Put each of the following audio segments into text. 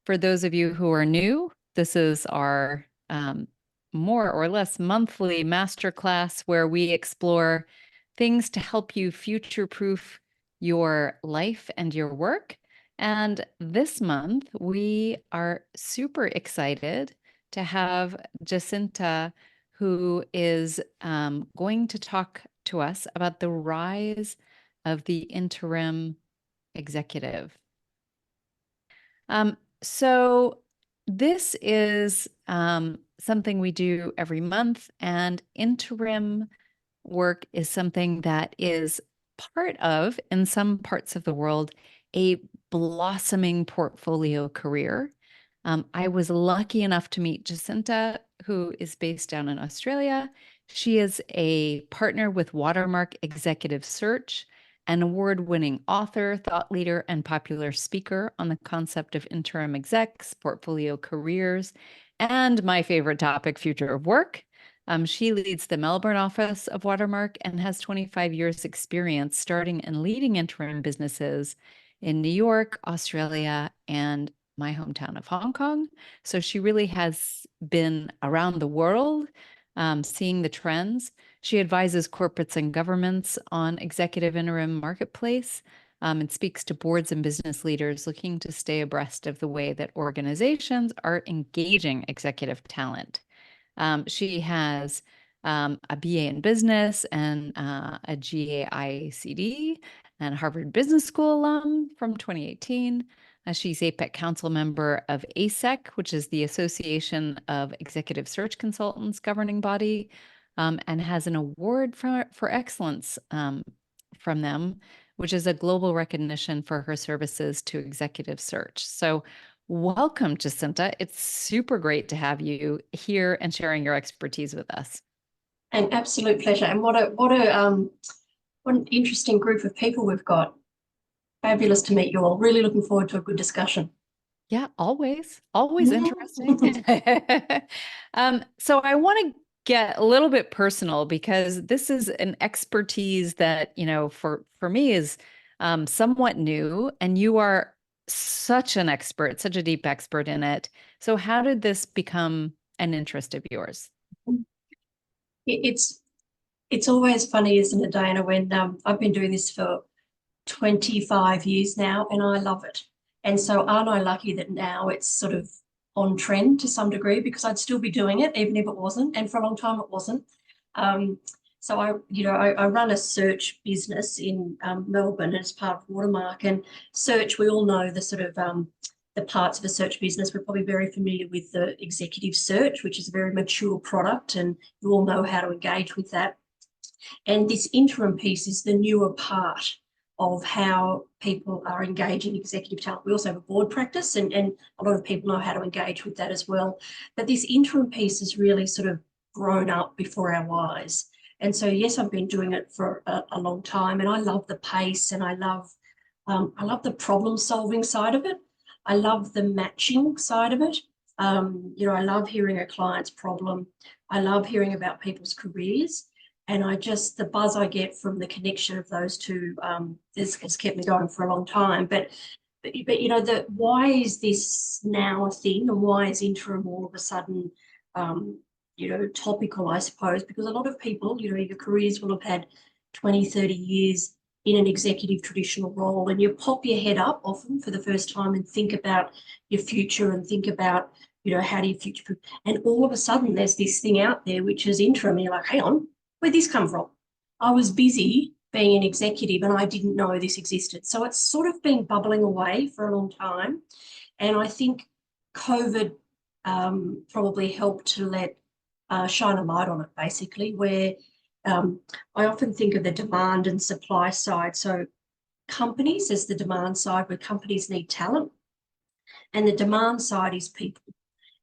For those of you who are new, this is our more or less monthly masterclass where we explore things to help you future-proof your life and your work. And this month, we are super excited to have Jacinta, who is going to talk to us about the rise of the interim executive. So this is something we do every month, and interim work is something that is part of, in some parts of the world, a blossoming portfolio career. I was lucky enough to meet Jacinta, who is based down in Australia. She is a partner with Watermark Executive Search, an award-winning author, thought leader, and popular speaker on the concept of interim execs, portfolio careers, and my favorite topic, future of work. She leads the Melbourne office of Watermark and has 25 years experience starting and leading interim businesses in New York, Australia, and my hometown of Hong Kong. So she really has been around the world, seeing the trends. She advises corporates and governments on executive interim marketplace, and speaks to boards and business leaders looking to stay abreast of the way that organizations are engaging executive talent. She has a BA in business and a GAICD and Harvard Business School alum from 2018. She's APEC Council member of ASEC, which is the Association of Executive Search Consultants governing body, and has an award for excellence from them, which is a global recognition for her services to executive search. So welcome, Jacinta. It's super great to have you here and sharing your expertise with us. An absolute pleasure. And what an interesting group of people we've got. Fabulous to meet you all. Really looking forward to a good discussion. Yeah, always interesting. So I want to get a little bit personal because this is an expertise that, for me is somewhat new, and you are such an expert, such a deep expert in it. So how did this become an interest of yours? It's always funny, isn't it, Dana, when I've been doing this for 25 years now, and I love it. And so aren't I lucky that now it's sort of on trend to some degree, because I'd still be doing it even if it wasn't, and for a long time it wasn't. So I run a search business in Melbourne as part of Watermark, and search, we all know the sort of the parts of a search business. We're probably very familiar with the executive search, which is a very mature product, and you all know how to engage with that. And this interim piece is the newer part of how people are engaging executive talent. We also have a board practice, and a lot of people know how to engage with that as well. But this interim piece has really sort of grown up before our eyes. And so, yes, I've been doing it for a long time, and I love the pace, and I love the problem-solving side of it. I love the matching side of it. I love hearing a client's problem. I love hearing about people's careers. And the buzz I get from the connection of those two has kept me going for a long time. But why is this now a thing, and why is interim all of a sudden, topical, I suppose? Because a lot of people, your careers will have had 20, 30 years in an executive traditional role, and you pop your head up often for the first time and think about your future and think about, how do you future-proof? And all of a sudden there's this thing out there which is interim, and you're like, hang on, where'd this come from? I was busy being an executive and I didn't know this existed. So it's sort of been bubbling away for a long time. And I think COVID probably helped to shine a light on it, basically, where I often think of the demand and supply side. So companies as the demand side, where companies need talent, and the demand side is people.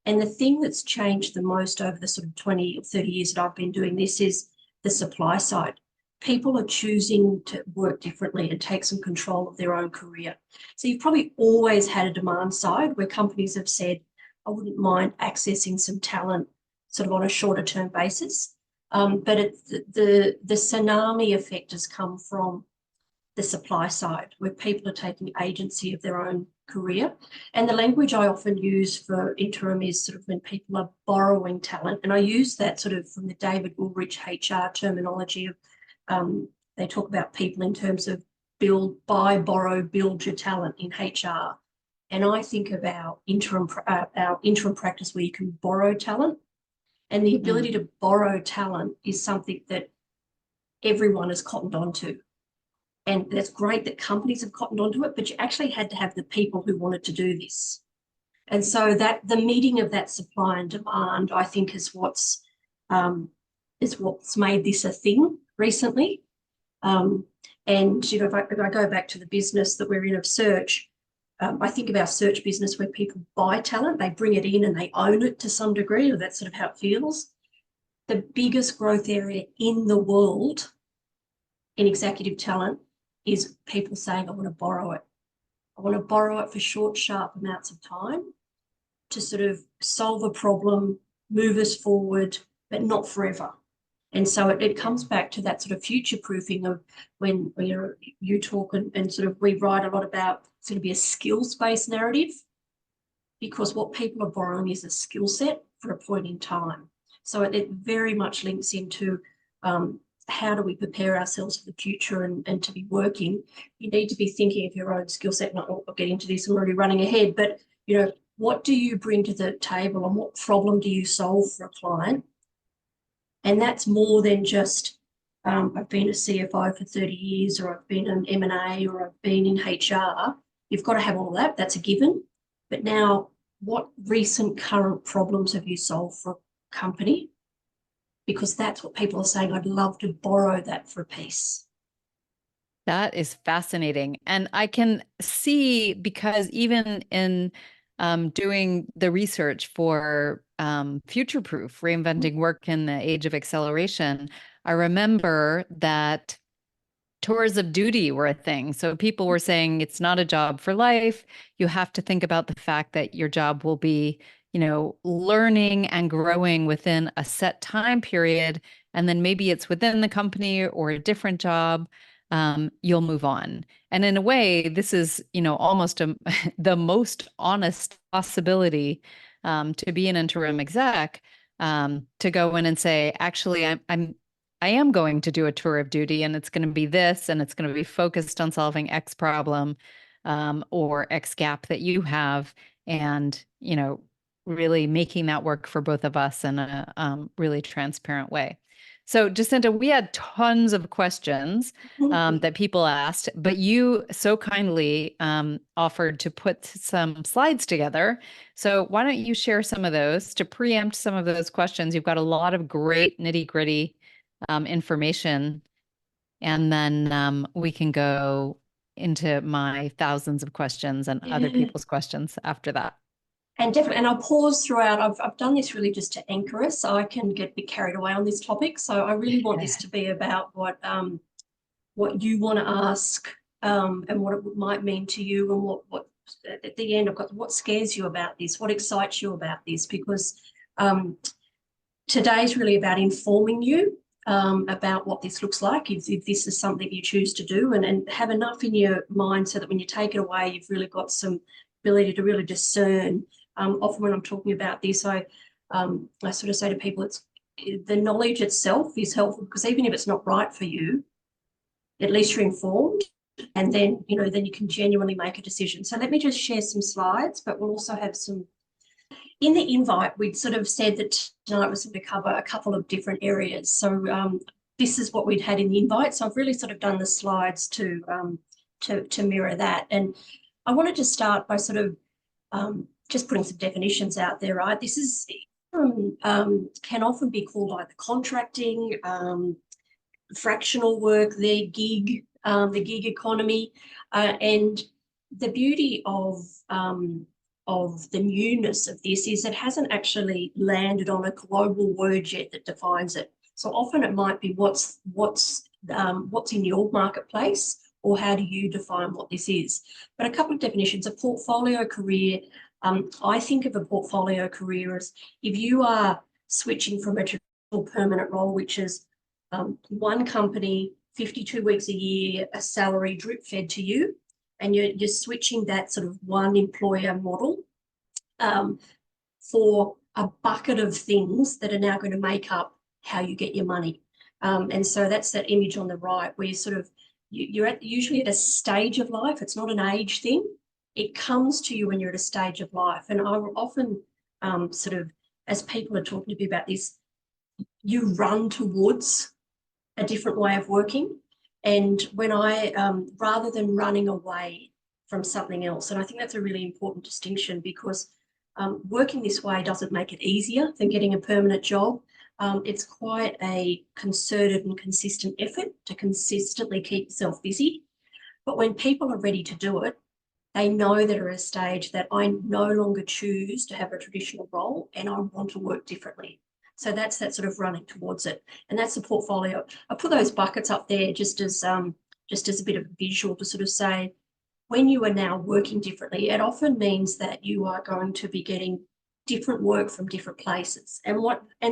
And the thing that's changed the most over the sort of 20 or 30 years that I've been doing this is the supply side. People are choosing to work differently and take some control of their own career. So you've probably always had a demand side where companies have said, I wouldn't mind accessing some talent sort of on a shorter term basis. But the tsunami effect has come from the supply side, where people are taking agency of their own career. And the language I often use for interim is sort of when people are borrowing talent. And I use that sort of from the David Ulrich HR terminology of, they talk about people in terms of build, buy, borrow, build your talent in HR. And I think of our interim practice where you can borrow talent. And the ability to borrow talent is something that everyone has cottoned onto. And that's great that companies have cottoned onto it, but you actually had to have the people who wanted to do this. And so that the meeting of that supply and demand, I think, is what's made this a thing recently. And you know, if I go back to the business that we're in of search, I think of our search business where people buy talent, they bring it in and they own it to some degree, or that's sort of how it feels. The biggest growth area in the world in executive talent is people saying, I want to borrow it. I want to borrow it for short, sharp amounts of time to sort of solve a problem, move us forward, but not forever. And so it comes back to that sort of future-proofing of when you talk and sort of we write a lot about it's going to be a skills-based narrative, because what people are borrowing is a skill set for a point in time. So it very much links into how do we prepare ourselves for the future and to be working. You need to be thinking of your own skill set. Not I'll get into this, I'm already running ahead, but you know, what do you bring to the table and what problem do you solve for a client? And that's more than just I've been a CFO for 30 years, or I've been an M&A, or I've been in HR. You've got to have all of that. That's a given. But now, what recent current problems have you solved for a company? Because that's what people are saying. I'd love to borrow that for a piece. That is fascinating. And I can see, because even in doing the research for Future Proof, reinventing work in the age of acceleration, I remember that tours of duty were a thing. So people were saying it's not a job for life. You have to think about the fact that your job will be, you know, learning and growing within a set time period. And then maybe it's within the company or a different job. You'll move on. And in a way, this is, you know, almost the most honest possibility to be an interim exec, to go in and say, actually, I am going to do a tour of duty, and it's going to be this, and it's going to be focused on solving X problem or X gap that you have, and, you know, really making that work for both of us in a really transparent way. So, Jacinta, we had tons of questions that people asked, but you so kindly offered to put some slides together. So why don't you share some of those to preempt some of those questions? You've got a lot of great nitty-gritty information, and then we can go into my thousands of questions and other people's questions after that. And definitely, and I'll pause throughout. I've done this really just to anchor us, so I can get a bit carried away on this topic. So I really want this to be about what you want to ask and what it might mean to you, and what at the end I've got what scares you about this, what excites you about this, because today's really about informing you about what this looks like, if this is something you choose to do, and have enough in your mind so that when you take it away, you've really got some ability to really discern. Often when I'm talking about this, I sort of say to people, it's the knowledge itself is helpful, because even if it's not right for you, at least you're informed, and then then you can genuinely make a decision. So let me just share some slides, but we'll also have some. In the invite, we'd sort of said that tonight was going to cover a couple of different areas. So this is what we'd had in the invite. So I've really sort of done the slides to mirror that. And I wanted to start by sort of just putting some definitions out there, right? This is can often be called either contracting, fractional work, the gig economy, and the beauty of the newness of this is it hasn't actually landed on a global word yet that defines it. So often it might be what's in your marketplace, or how do you define what this is? But a couple of definitions. A portfolio career. I think of a portfolio career as if you are switching from a traditional permanent role, which is one company, 52 weeks a year, a salary drip fed to you, and you're switching that sort of one employer model for a bucket of things that are now going to make up how you get your money. And so that's that image on the right where you're usually at a stage of life. It's not an age thing. It comes to you when you're at a stage of life. And I will often as people are talking to me about this, you run towards a different way of working. And when I, rather than running away from something else, and I think that's a really important distinction, because working this way doesn't make it easier than getting a permanent job. It's quite a concerted and consistent effort to consistently keep yourself busy. But when people are ready to do it, they know they're at a stage that I no longer choose to have a traditional role and I want to work differently. So that's that sort of running towards it. And that's the portfolio. I put those buckets up there just as a bit of a visual to sort of say, when you are now working differently, it often means that you are going to be getting different work from different places. And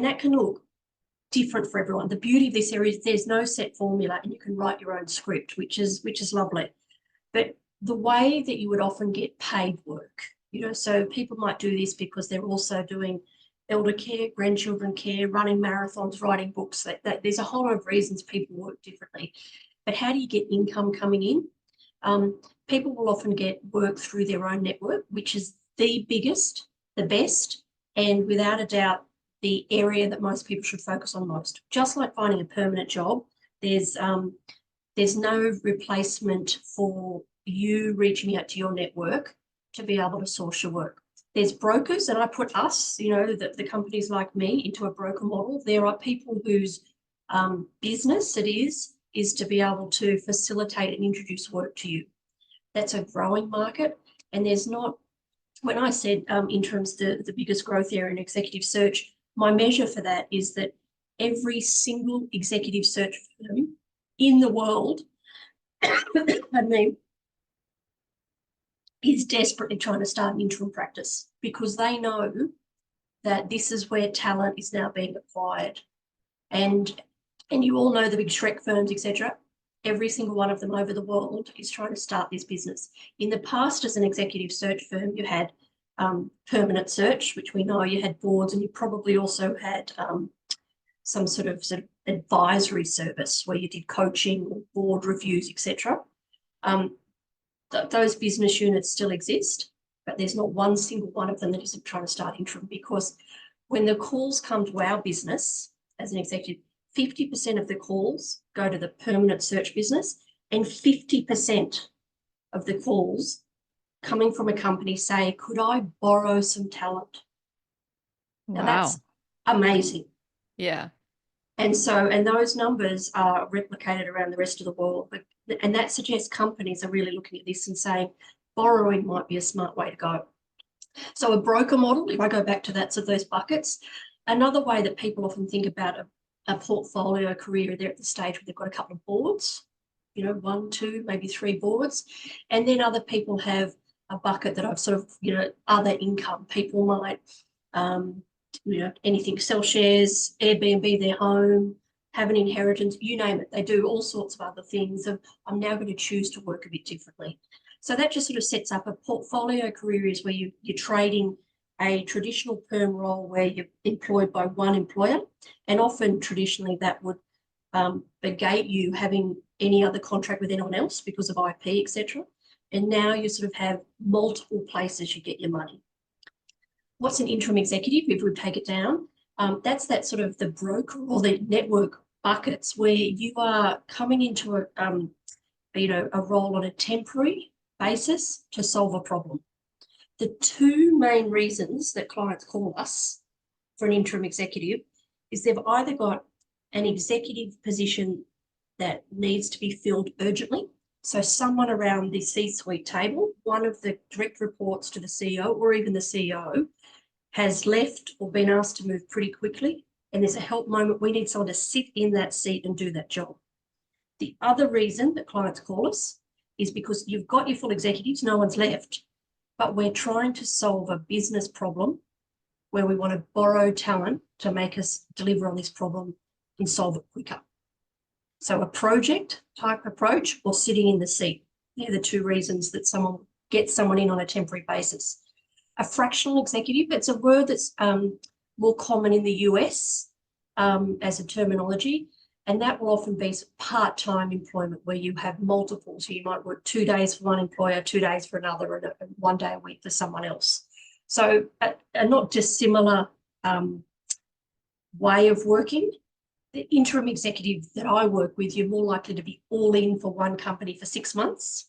that can look different for everyone. The beauty of this area is there's no set formula and you can write your own script, which is lovely. But the way that you would often get paid work, so people might do this because they're also doing elder care, grandchildren care, running marathons, writing books. There's a whole lot of reasons people work differently. But how do you get income coming in? People will often get work through their own network, which is the biggest, the best, and without a doubt, the area that most people should focus on most. Just like finding a permanent job, there's no replacement for you reaching out to your network to be able to source your work. There's brokers, and I put us, the companies like me, into a broker model. There are people whose business it is to be able to facilitate and introduce work to you. That's a growing market. And there's not, when I said Interim's the biggest growth area in executive search, my measure for that is that every single executive search firm in the world, is desperately trying to start an interim practice, because they know that this is where talent is now being acquired. And you all know the big Shrek firms, etc. Every single one of them over the world is trying to start this business. In the past, as an executive search firm, you had permanent search, which we know you had boards, and you probably also had some sort of advisory service where you did coaching or board reviews, etc. Those business units still exist, but there's not one single one of them that isn't trying to start interim, because when the calls come to our business as an executive, 50% of the calls go to the permanent search business, and 50% of the calls coming from a company say, could I borrow some talent? Wow. Now that's amazing. Yeah. And those numbers are replicated around the rest of the world. And that suggests companies are really looking at this and saying, borrowing might be a smart way to go. So a broker model, if I go back to that, so those buckets, another way that people often think about a portfolio career, they're at the stage where they've got a couple of boards, 1, 2, maybe 3 boards. And then other people have a bucket that I've sort of, other income. People might, anything, sell shares, Airbnb their home, have an inheritance, you name it. They do all sorts of other things. And I'm now going to choose to work a bit differently. So that just sort of sets up a portfolio career, is where you're trading a traditional perm role where you're employed by one employer, and often traditionally that would negate you having any other contract with anyone else because of IP, etc. And now you sort of have multiple places you get your money. What's an interim executive, if we take it down? That's that sort of the broker or the network buckets where you are coming into a role on a temporary basis to solve a problem. The 2 main reasons that clients call us for an interim executive is they've either got an executive position that needs to be filled urgently. So someone around the C-suite table, one of the direct reports to the CEO or even the CEO, has left or been asked to move pretty quickly, and there's a help moment. We need someone to sit in that seat and do that job. The other reason that clients call us is because you've got your full executives, no one's left, but we're trying to solve a business problem where we want to borrow talent to make us deliver on this problem and solve it quicker. So a project type approach, or sitting in the seat. They're the two reasons that someone gets someone in on a temporary basis. A fractional executive, it's a word that's more common in the US as a terminology, and that will often be part-time employment where you have multiple. So you might work 2 days for one employer, 2 days for another, and 1 day a week for someone else. So a not dissimilar way of working. The interim executive that I work with, you're more likely to be all in for one company for 6 months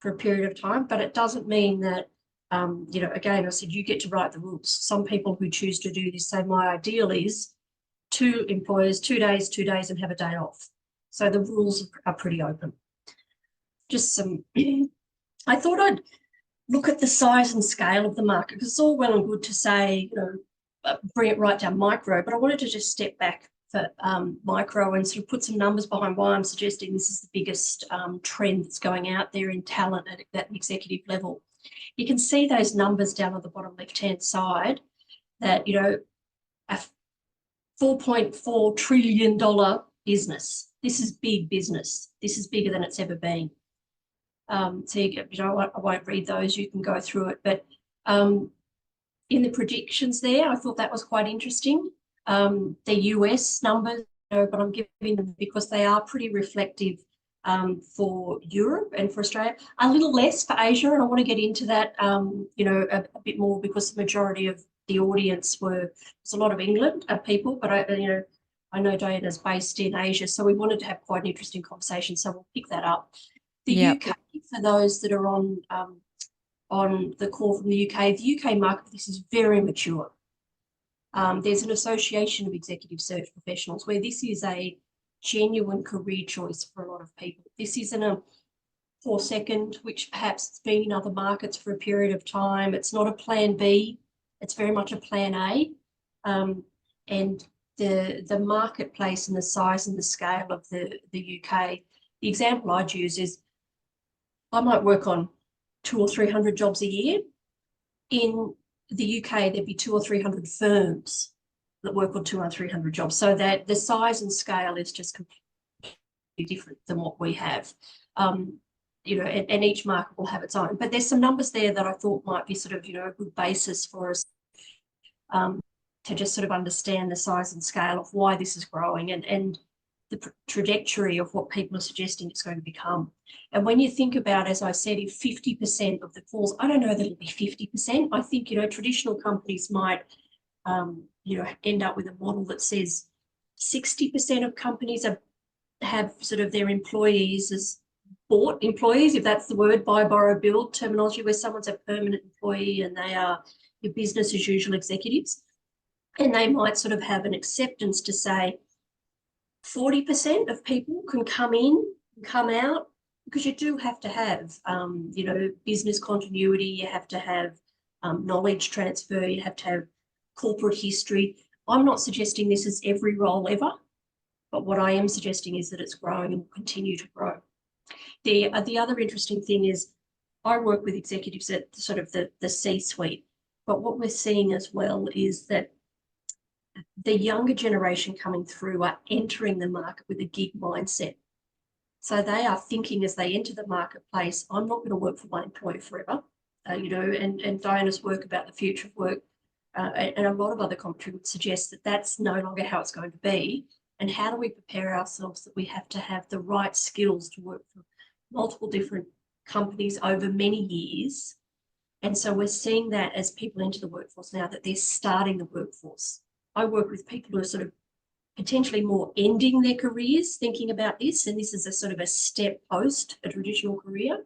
for a period of time, but it doesn't mean that, you know, again, I said, you get to write the rules. Some people who choose to do this say, my ideal is 2 employers, 2 days, 2 days, and have a day off. So the rules are pretty open. Just some, I thought I'd look at the size and scale of the market, because it's all well and good to say, you know, bring it right down micro, but I wanted to just step back for micro and sort of put some numbers behind why I'm suggesting this is the biggest trend that's going out there in talent at that executive level. You can see those numbers down on the bottom left-hand side that, you know, a $4.4 trillion business. This is big business. This is bigger than it's ever been. So, you know, I won't read those. You can go through it. But in the predictions there, I thought that was quite interesting. The US numbers, you know, but I'm giving them because they are pretty reflective for Europe and for Australia. A little less for Asia, and I want to get into that, you know, a bit more, because the majority of the audience there's a lot of England people, but I know Diana's based in Asia, so we wanted to have quite an interesting conversation, so we'll pick that up. The UK, for those that are on the call from the UK market, this is very mature. There's an association of executive search professionals where this is a genuine career choice for a lot of people. This isn't a 4-second, which perhaps it's been in other markets for a period of time. It's not a plan B. It's very much a plan A. And the marketplace and the size and the scale of the UK, the example I'd use is I might work on 200 or 300 jobs a year. In the UK, there'd be 200 or 300 firms that work on 200 or 300 jobs. So that the size and scale is just completely different than what we have. You know, and each market will have its own. But there's some numbers there that I thought might be sort of, you know, a good basis for us to just sort of understand the size and scale of why this is growing and the trajectory of what people are suggesting it's going to become. And when you think about, as I said, if 50% of the calls, I don't know that it'll be 50%. I think, you know, traditional companies might, you know, end up with a model that says 60% of companies have sort of their employees as bought employees, if that's the word, buy, borrow, build terminology, where someone's a permanent employee and they are your business as usual executives. And they might sort of have an acceptance to say 40% of people can come in, come out, because you do have to have, you know, business continuity, you have to have knowledge transfer, you have to have corporate history. I'm not suggesting this is every role ever, but what I am suggesting is that it's growing and will continue to grow. The other interesting thing is I work with executives at sort of the C-suite, but what we're seeing as well is that the younger generation coming through are entering the market with a gig mindset. So they are thinking as they enter the marketplace, I'm not going to work for my employer forever, you know, and Diana's work about the future of work and a lot of other commentary would suggest that that's no longer how it's going to be. And how do we prepare ourselves that we have to have the right skills to work for multiple different companies over many years? And so we're seeing that as people enter the workforce now, that they're starting the workforce. I work with people who are sort of potentially more ending their careers thinking about this, and this is a sort of a step post a traditional career.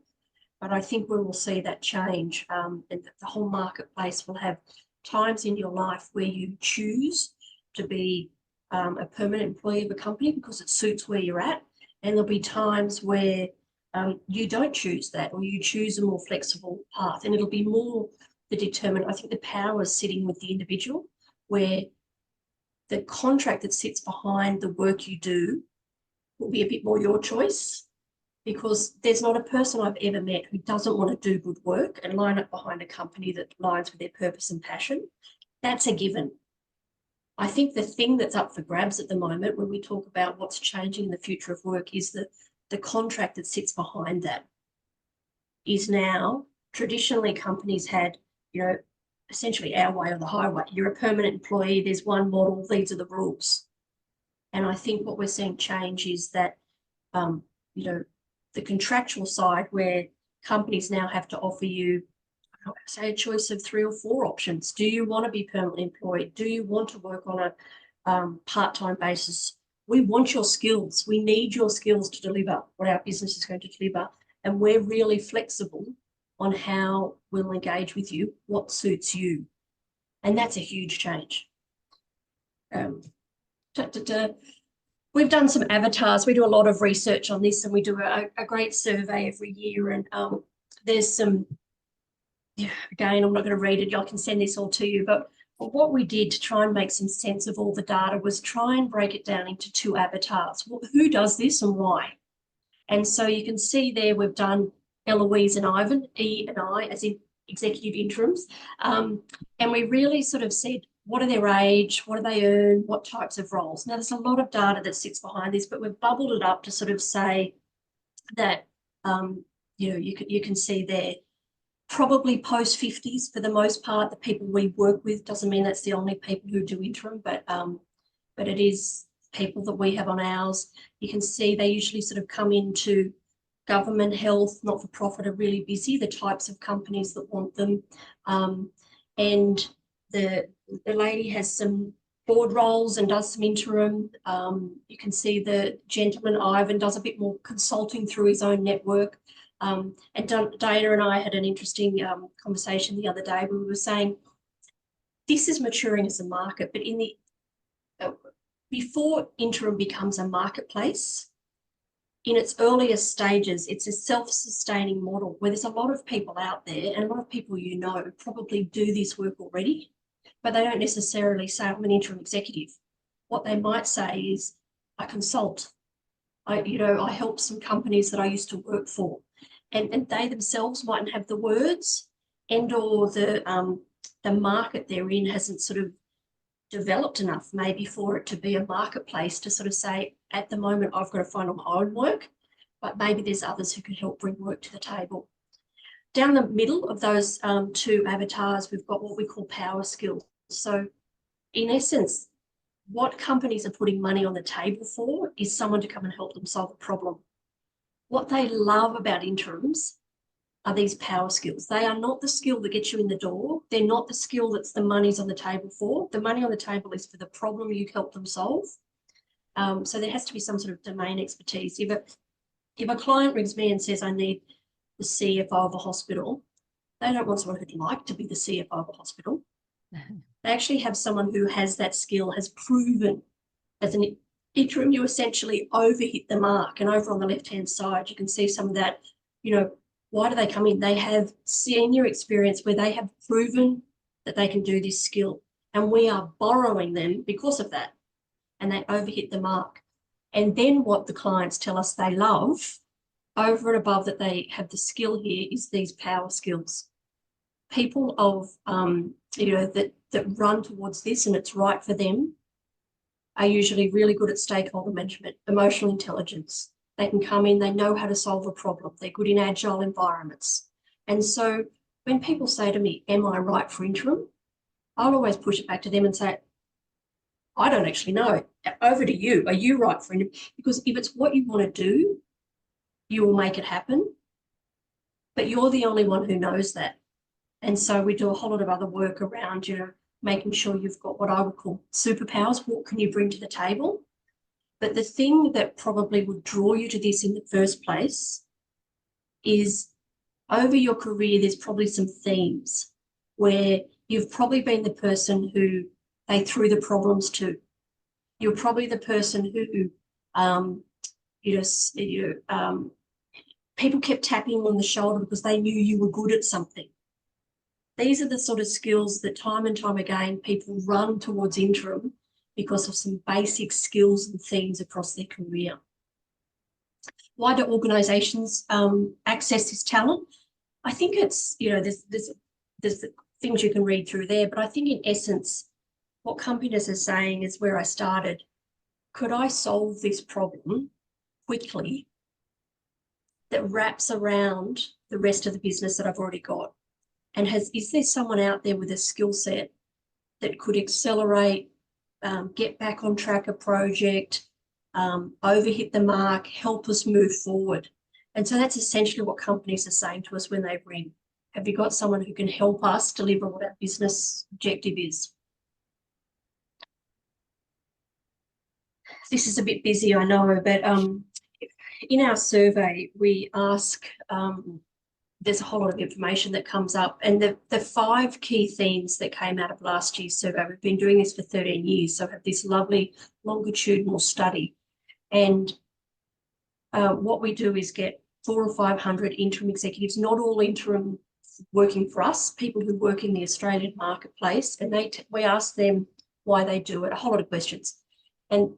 But I think we will see that change, and that the whole marketplace will have times in your life where you choose to be a permanent employee of a company because it suits where you're at, and there'll be times where you don't choose that, or you choose a more flexible path, and it'll be more the determined. I think the power is sitting with the individual, where the contract that sits behind the work you do will be a bit more your choice, because there's not a person I've ever met who doesn't want to do good work and line up behind a company that aligns with their purpose and passion. That's a given. I think the thing that's up for grabs at the moment when we talk about what's changing in the future of work is the contract that sits behind that. is now, traditionally companies had, you know, essentially our way or the highway. You're a permanent employee, there's one model, these are the rules. And I think what we're seeing change is that, you know, the contractual side where companies now have to offer you, say, a choice of 3 or 4 options. Do you want to be permanently employed? Do you want to work on a part-time basis? We want your skills. We need your skills to deliver what our business is going to deliver. And we're really flexible on how we'll engage with you, what suits you. And that's a huge change. We've done some avatars. We do a lot of research on this, and we do a great survey every year. And there's some, again, I'm not going to read it. I can send this all to you. But what we did to try and make some sense of all the data was try and break it down into 2 avatars. Well, who does this and why? And so you can see there we've done Eloise and Ivan, E and I, as in executive interims. And we really sort of said, what are their age? What do they earn? What types of roles? Now, there's a lot of data that sits behind this, but we've bubbled it up to sort of say that, you know, you can see there, probably post-50s for the most part, the people we work with. Doesn't mean that's the only people who do interim, but it is people that we have on ours. You can see they usually sort of come into government, health, not-for-profit are really busy, the types of companies that want them. And the lady has some board roles and does some interim. You can see the gentleman, Ivan, does a bit more consulting through his own network. And Dana and I had an interesting conversation the other day where we were saying, this is maturing as a market, but in the before interim becomes a marketplace, in its earliest stages, it's a self-sustaining model where there's a lot of people out there, and a lot of people you know probably do this work already, but they don't necessarily say, I'm an interim executive. What they might say is, I consult. I help some companies that I used to work for. And they themselves mightn't have the words, and or the market they're in hasn't sort of developed enough maybe for it to be a marketplace to sort of say, at the moment, I've got to find my own work, but maybe there's others who can help bring work to the table. Down the middle of those 2 avatars, we've got what we call power skills. So in essence, what companies are putting money on the table for is someone to come and help them solve a problem. What they love about interims are these power skills. They are not the skill that gets you in the door. They're not the skill that's the money's on the table for. The money on the table is for the problem you help them solve. So there has to be some sort of domain expertise. If a client rings me and says, I need the CFO of a hospital, they don't want someone who'd like to be the CFO of a hospital. They actually have someone who has that skill, has proven as an interim, you essentially overhit the mark. And over on the left-hand side, you can see some of that, why do they come in? They have senior experience where they have proven that they can do this skill. And we are borrowing them because of that. And they overhit the mark. And then what the clients tell us they love, over and above that they have the skill here, is these power skills. People of, that run towards this and it's right for them are usually really good at stakeholder management, emotional intelligence. They can come in, they know how to solve a problem. They're good in agile environments. And so when people say to me, am I right for interim? I'll always push it back to them and say, I don't actually know. Over to you. Are you right for interim? Because if it's what you want to do, you will make it happen. But you're the only one who knows that. And so we do a whole lot of other work around, making sure you've got what I would call superpowers. What can you bring to the table? But the thing that probably would draw you to this in the first place is over your career, there's probably some themes where you've probably been the person who they threw the problems to. You're probably the person who, people kept tapping you on the shoulder because they knew you were good at something. These are the sort of skills that time and time again people run towards interim because of some basic skills and themes across their career. Why do organisations access this talent? I think it's, there's things you can read through there, but I think in essence, what companies are saying is where I started. Could I solve this problem quickly that wraps around the rest of the business that I've already got? And is there someone out there with a skill set that could accelerate, get back on track a project, overhit the mark, help us move forward? And so that's essentially what companies are saying to us when they ring. Have you got someone who can help us deliver what our business objective is? This is a bit busy, I know, but in our survey, we ask, there's a whole lot of information that comes up, and the 5 key themes that came out of last year's survey, we've been doing this for 13 years, so I have this lovely longitudinal study. And what we do is get 400 or 500 interim executives, not all interim working for us, people who work in the Australian marketplace, and we ask them why they do it, a whole lot of questions. And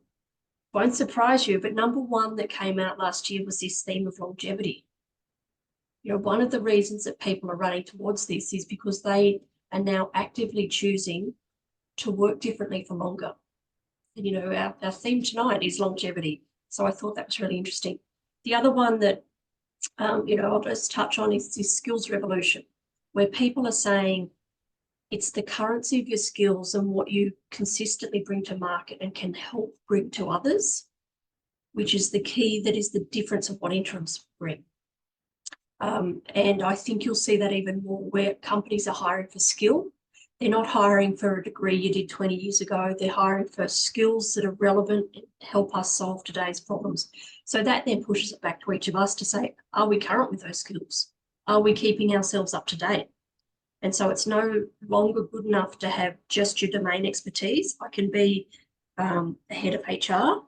won't surprise you, but number 1 that came out last year was this theme of longevity. You know, one of the reasons that people are running towards this is because they are now actively choosing to work differently for longer. And, you know, our theme tonight is longevity. So I thought that was really interesting. The other one that, you know, I'll just touch on is this skills revolution, where people are saying it's the currency of your skills and what you consistently bring to market and can help bring to others, which is the key, that is the difference of what interims bring. And I think you'll see that even more where companies are hiring for skill. They're not hiring for a degree you did 20 years ago. They're hiring for skills that are relevant and help us solve today's problems. So that then pushes it back to each of us to say, are we current with those skills? Are we keeping ourselves up to date? And so it's no longer good enough to have just your domain expertise. I can be a head of HR,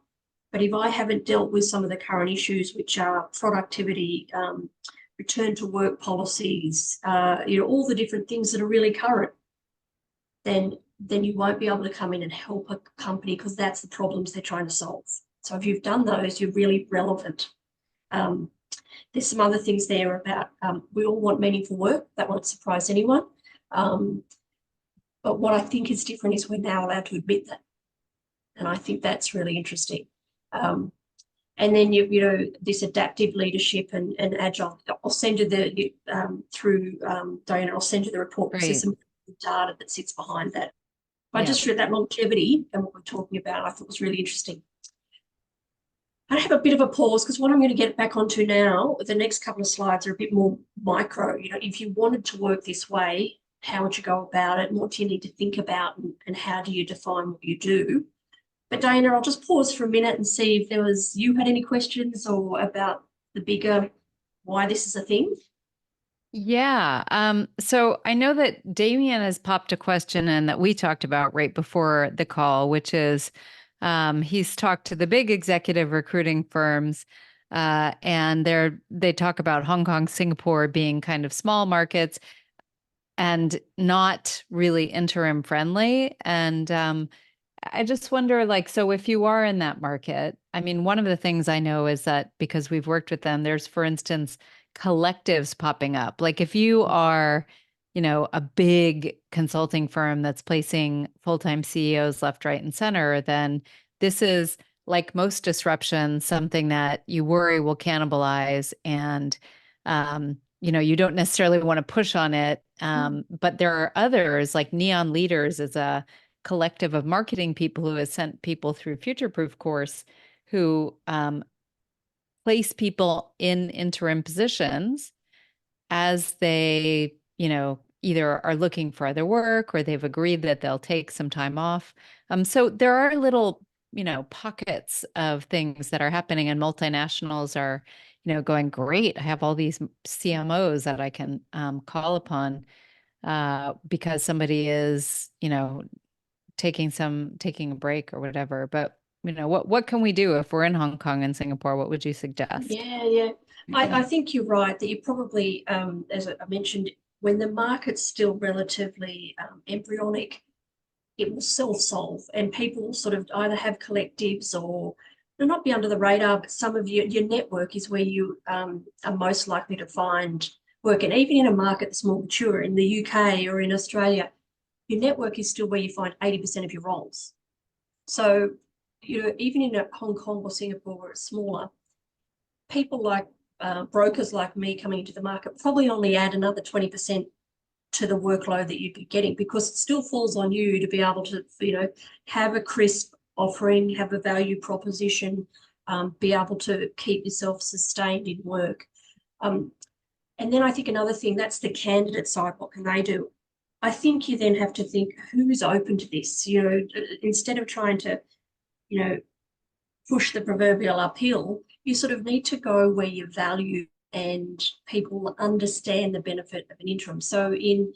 but if I haven't dealt with some of the current issues, which are productivity, return to work policies, you know, all the different things that are really current, then you won't be able to come in and help a company, because that's the problems they're trying to solve. So if you've done those, you're really relevant. There's some other things there about we all want meaningful work. That won't surprise anyone. But what I think is different is we're now allowed to admit that. And I think that's really interesting. And then you know, this adaptive leadership and agile. I'll send you the through Diana. I'll send you the report. Because there's some data that sits behind that. But I just read that longevity and what we're talking about. I thought was really interesting. I have a bit of a pause because what I'm going to get back onto now, the next couple of slides are a bit more micro. You know, if you wanted to work this way, how would you go about it? And what do you need to think about? And how do you define what you do? But Diana, I'll just pause for a minute and see if you had any questions or about the bigger, why this is a thing. Yeah. So I know that Damien has popped a question in that we talked about right before the call, which is he's talked to the big executive recruiting firms, and they talk about Hong Kong, Singapore being kind of small markets and not really interim friendly. And I just wonder, like, so if you are in that market, I mean, one of the things I know is that because we've worked with them, there's, for instance, collectives popping up. Like if you are, you know, a big consulting firm that's placing full-time CEOs left, right, and center, then this is, like most disruption, something that you worry will cannibalize, and you know, you don't necessarily want to push on it. But there are others, like Neon Leaders is a collective of marketing people who has sent people through Future Proof course who place people in interim positions as they, you know, either are looking for other work or they've agreed that they'll take some time off. So there are little, you know, pockets of things that are happening, and multinationals are, you know, going, great, I have all these CMOs that I can call upon because somebody is, you know, taking a break or whatever. But you know, what can we do if we're in Hong Kong and Singapore? What would you suggest? Yeah. I think you're right that you probably, as I mentioned, when the market's still relatively embryonic, it will self-solve, and people sort of either have collectives or they'll not be under the radar, but some of your network is where you are most likely to find work. And even in a market that's more mature, in the UK or in Australia, your network is still where you find 80% of your roles. So, you know, even in Hong Kong or Singapore where it's smaller, people like brokers like me coming into the market probably only add another 20% to the workload that you'd be getting, because it still falls on you to be able to, have a crisp offering, have a value proposition, be able to keep yourself sustained in work. And then I think another thing, that's the candidate side. What can they do? I think you then have to think, who's open to this? Instead of trying to, push the proverbial uphill, you sort of need to go where you value and people understand the benefit of an interim. So in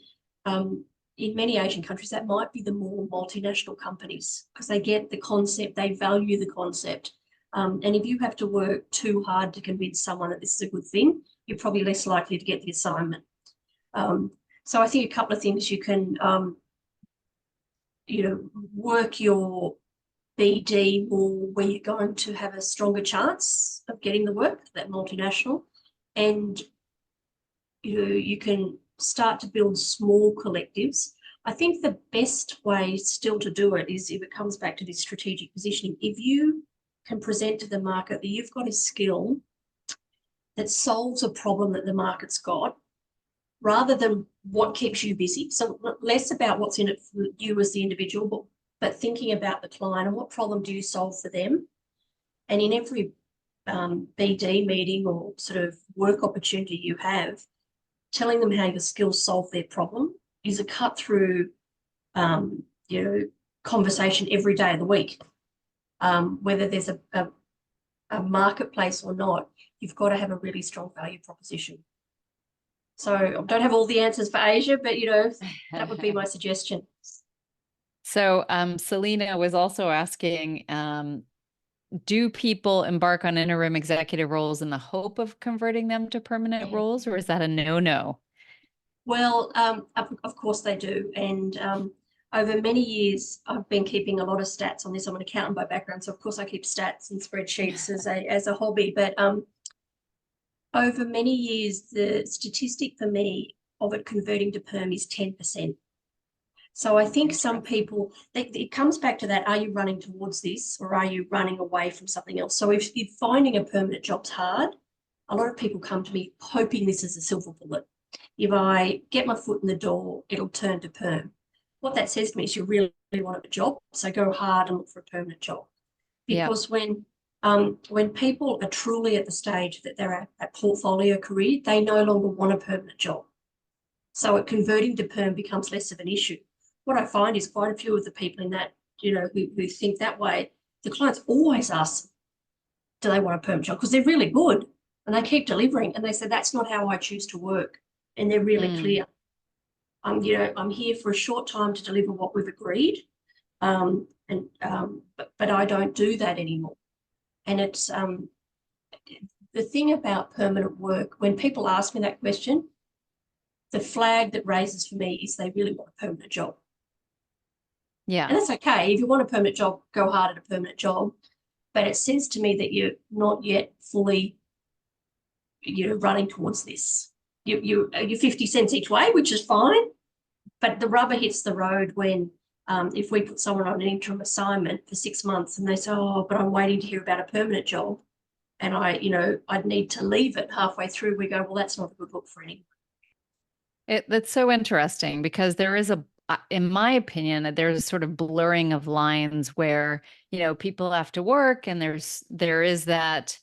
many Asian countries, that might be the more multinational companies, because they get the concept, they value the concept. And if you have to work too hard to convince someone that this is a good thing, you're probably less likely to get the assignment. So I think a couple of things you can, work your BD more where you're going to have a stronger chance of getting the work, that multinational. And, you can start to build small collectives. I think the best way still to do it is if it comes back to this strategic positioning. If you can present to the market that you've got a skill that solves a problem that the market's got, rather than what keeps you busy. So less about what's in it for you as the individual, but thinking about the client and what problem do you solve for them. And in every BD meeting or sort of work opportunity you have, telling them how your skills solve their problem is a cut through, conversation every day of the week. Whether there's a marketplace or not, you've got to have a really strong value proposition. So I don't have all the answers for Asia, but, that would be my suggestion. So Selena was also asking, do people embark on interim executive roles in the hope of converting them to permanent roles, or is that a no-no? Well, of course they do. And over many years, I've been keeping a lot of stats on this. I'm an accountant by background, so of course I keep stats and spreadsheets as a hobby. But over many years, the statistic for me of it converting to perm is 10%. So I think some people, it comes back to that, are you running towards this or are you running away from something else? So if finding a permanent job's hard, a lot of people come to me hoping this is a silver bullet. If I get my foot in the door, it'll turn to perm. What that says to me is you really want a job, so go hard and look for a permanent job. Because when people are truly at the stage that they're at portfolio career, they no longer want a permanent job. So converting to perm becomes less of an issue. What I find is quite a few of the people in that, who think that way, the clients always ask them, do they want a perm job? Because they're really good and they keep delivering, and they say, that's not how I choose to work. And they're really clear. I'm here for a short time to deliver what we've agreed. But I don't do that anymore. And it's the thing about permanent work, when people ask me that question, the flag that raises for me is they really want a permanent job. Yeah. And that's okay. If you want a permanent job, go hard at a permanent job. But it says to me that you're not yet fully, running towards this. You're 50 cents each way, which is fine. But the rubber hits the road when, if we put someone on an interim assignment for 6 months and they say, oh, but I'm waiting to hear about a permanent job, and I'd need to leave it halfway through, we go, well, that's not a good look for anyone. That's so interesting, because there is in my opinion, there's a sort of blurring of lines where, people have to work, and there is that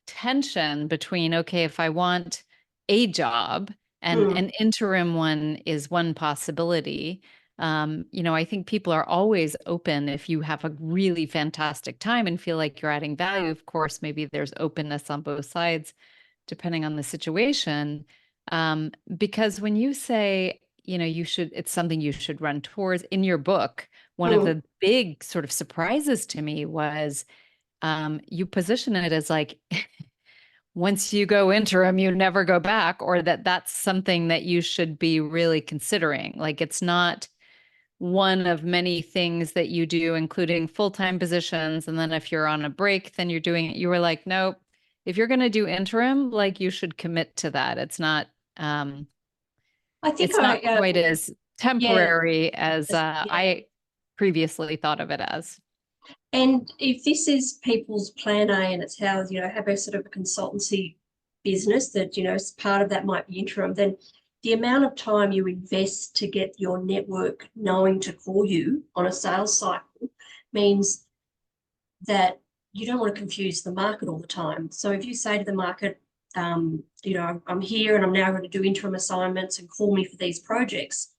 tension between, okay, if I want a job and an interim one is one possibility. I think people are always open if you have a really fantastic time and feel like you're adding value. Of course, maybe there's openness on both sides, depending on the situation. Because when you say, it's something you should run towards in your book, one of the big sort of surprises to me was you position it as like, once you go interim, you never go back, or that's something that you should be really considering. Like, it's not one of many things that you do, including full-time positions. And then if you're on a break, then you're doing it. You were like, nope, if you're going to do interim, like, you should commit to that. It's not, I think it's not quite as temporary as I previously thought of it as. And if this is people's plan A and it's how, have a sort of a consultancy business that, part of that might be interim, then the amount of time you invest to get your network knowing to call you on a sales cycle means that you don't want to confuse the market all the time. So if you say to the market, I'm here and I'm now going to do interim assignments and call me for these projects,